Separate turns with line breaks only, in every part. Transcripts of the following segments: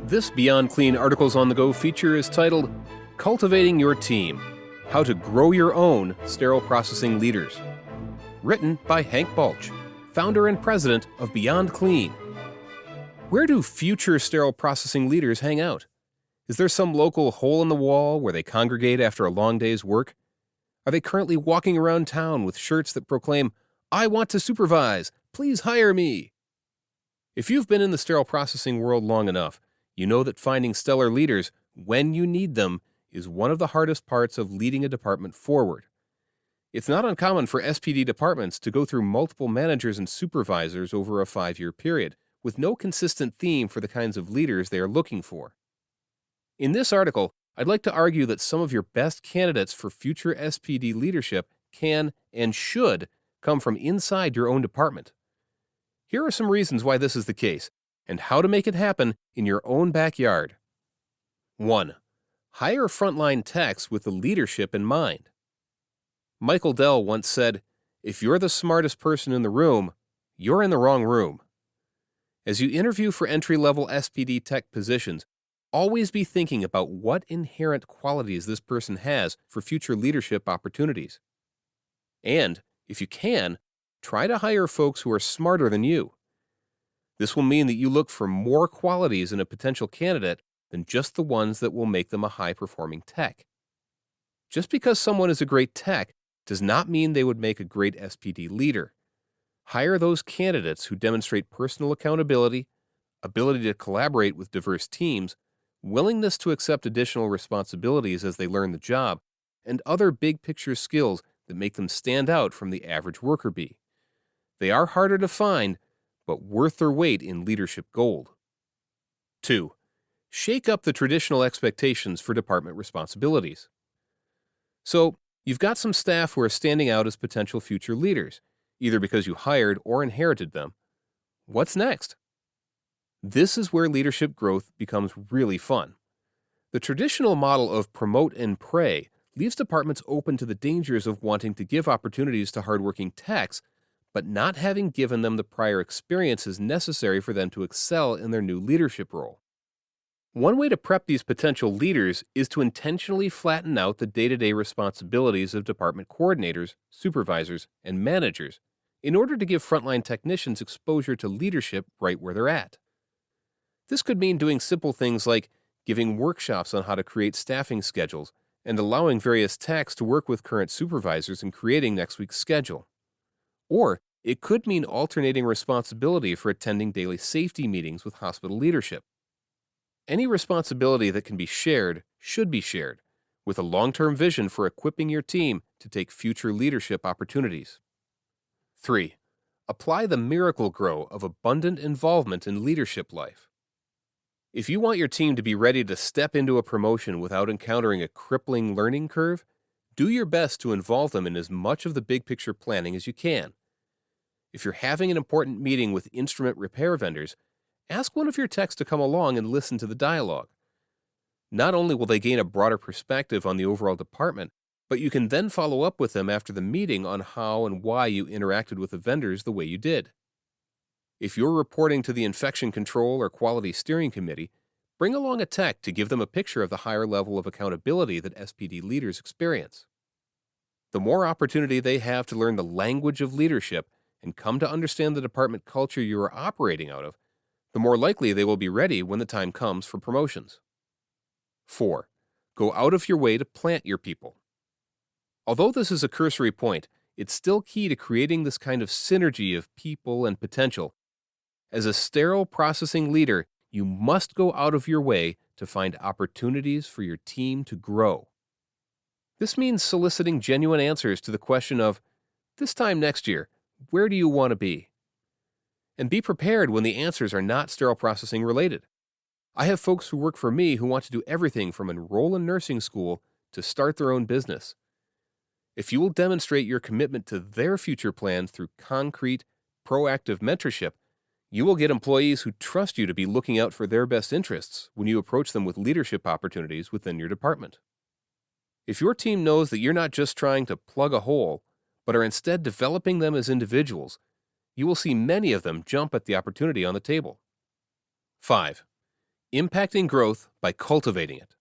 This Beyond Clean Articles on the Go feature is titled Cultivating Your Team: How to Grow Your Own Sterile Processing Leaders. Written by Hank Balch, founder and president of Beyond Clean. Where do future sterile processing leaders hang out? Is there some local hole in the wall where they congregate after a long day's work? Are they currently walking around town with shirts that proclaim, "I want to supervise, please hire me"? If you've been in the sterile processing world long enough, you know that finding stellar leaders when you need them is one of the hardest parts of leading a department forward. It's not uncommon for SPD departments to go through multiple managers and supervisors over a 5-year period, with no consistent theme for the kinds of leaders they are looking for. In this article, I'd like to argue that some of your best candidates for future SPD leadership can and should come from inside your own department. Here are some reasons why this is the case, and how to make it happen in your own backyard. 1. Hire frontline techs with the leadership in mind. Michael Dell once said, "If you're the smartest person in the room, you're in the wrong room." As you interview for entry-level SPD tech positions, always be thinking about what inherent qualities this person has for future leadership opportunities. And, if you can, try to hire folks who are smarter than you. This will mean that you look for more qualities in a potential candidate than just the ones that will make them a high-performing tech. Just because someone is a great tech does not mean they would make a great SPD leader. Hire those candidates who demonstrate personal accountability, ability to collaborate with diverse teams, willingness to accept additional responsibilities as they learn the job, and other big-picture skills that make them stand out from the average worker bee. They are harder to find, but worth their weight in leadership gold. 2. Shake up the traditional expectations for department responsibilities. So, you've got some staff who are standing out as potential future leaders, either because you hired or inherited them. What's next? This is where leadership growth becomes really fun. The traditional model of promote and pray leaves departments open to the dangers of wanting to give opportunities to hardworking techs, but not having given them the prior experiences necessary for them to excel in their new leadership role. One way to prep these potential leaders is to intentionally flatten out the day-to-day responsibilities of department coordinators, supervisors, and managers in order to give frontline technicians exposure to leadership right where they're at. This could mean doing simple things like giving workshops on how to create staffing schedules and allowing various techs to work with current supervisors in creating next week's schedule. Or it could mean alternating responsibility for attending daily safety meetings with hospital leadership. Any responsibility that can be shared should be shared, with a long-term vision for equipping your team to take future leadership opportunities. 3. Apply the miracle grow of abundant involvement in leadership life. If you want your team to be ready to step into a promotion without encountering a crippling learning curve, do your best to involve them in as much of the big-picture planning as you can. If you're having an important meeting with instrument repair vendors, ask one of your techs to come along and listen to the dialogue. Not only will they gain a broader perspective on the overall department, but you can then follow up with them after the meeting on how and why you interacted with the vendors the way you did. If you're reporting to the Infection Control or Quality Steering Committee, bring along a tech to give them a picture of the higher level of accountability that SPD leaders experience. The more opportunity they have to learn the language of leadership and come to understand the department culture you are operating out of, the more likely they will be ready when the time comes for promotions. 4. Go out of your way to plant your people. Although this is a cursory point, it's still key to creating this kind of synergy of people and potential. As a sterile processing leader, you must go out of your way to find opportunities for your team to grow. This means soliciting genuine answers to the question of, this time next year, where do you want to be? And be prepared when the answers are not sterile processing related. I have folks who work for me who want to do everything from enroll in nursing school to start their own business. If you will demonstrate your commitment to their future plans through concrete, proactive mentorship, you will get employees who trust you to be looking out for their best interests when you approach them with leadership opportunities within your department. If your team knows that you're not just trying to plug a hole, but are instead developing them as individuals, you will see many of them jump at the opportunity on the table. 5. impacting growth by cultivating it.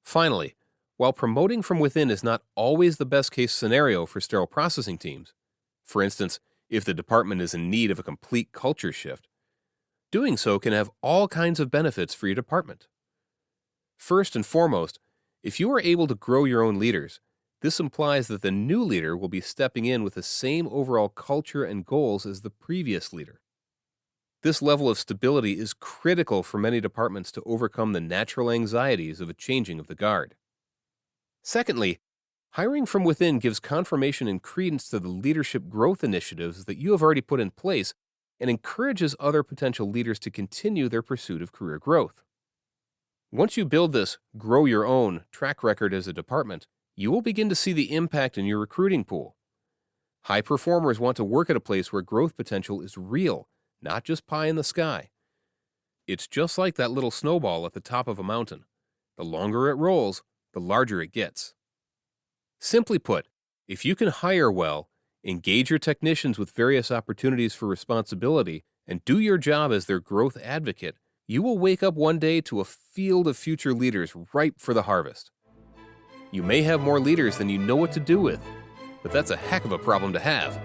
Finally, while promoting from within is not always the best case scenario for sterile processing teams, for instance, if the department is in need of a complete culture shift, doing so can have all kinds of benefits for your department. First and foremost, if you are able to grow your own leaders, this implies that the new leader will be stepping in with the same overall culture and goals as the previous leader. This level of stability is critical for many departments to overcome the natural anxieties of a changing of the guard. Secondly, hiring from within gives confirmation and credence to the leadership growth initiatives that you have already put in place and encourages other potential leaders to continue their pursuit of career growth. Once you build this grow your own track record as a department, you will begin to see the impact in your recruiting pool. High performers want to work at a place where growth potential is real, not just pie in the sky. It's just like that little snowball at the top of a mountain. The longer it rolls, the larger it gets. Simply put, if you can hire well, engage your technicians with various opportunities for responsibility, and do your job as their growth advocate, you will wake up one day to a field of future leaders ripe for the harvest. You may have more leaders than you know what to do with, but that's a heck of a problem to have.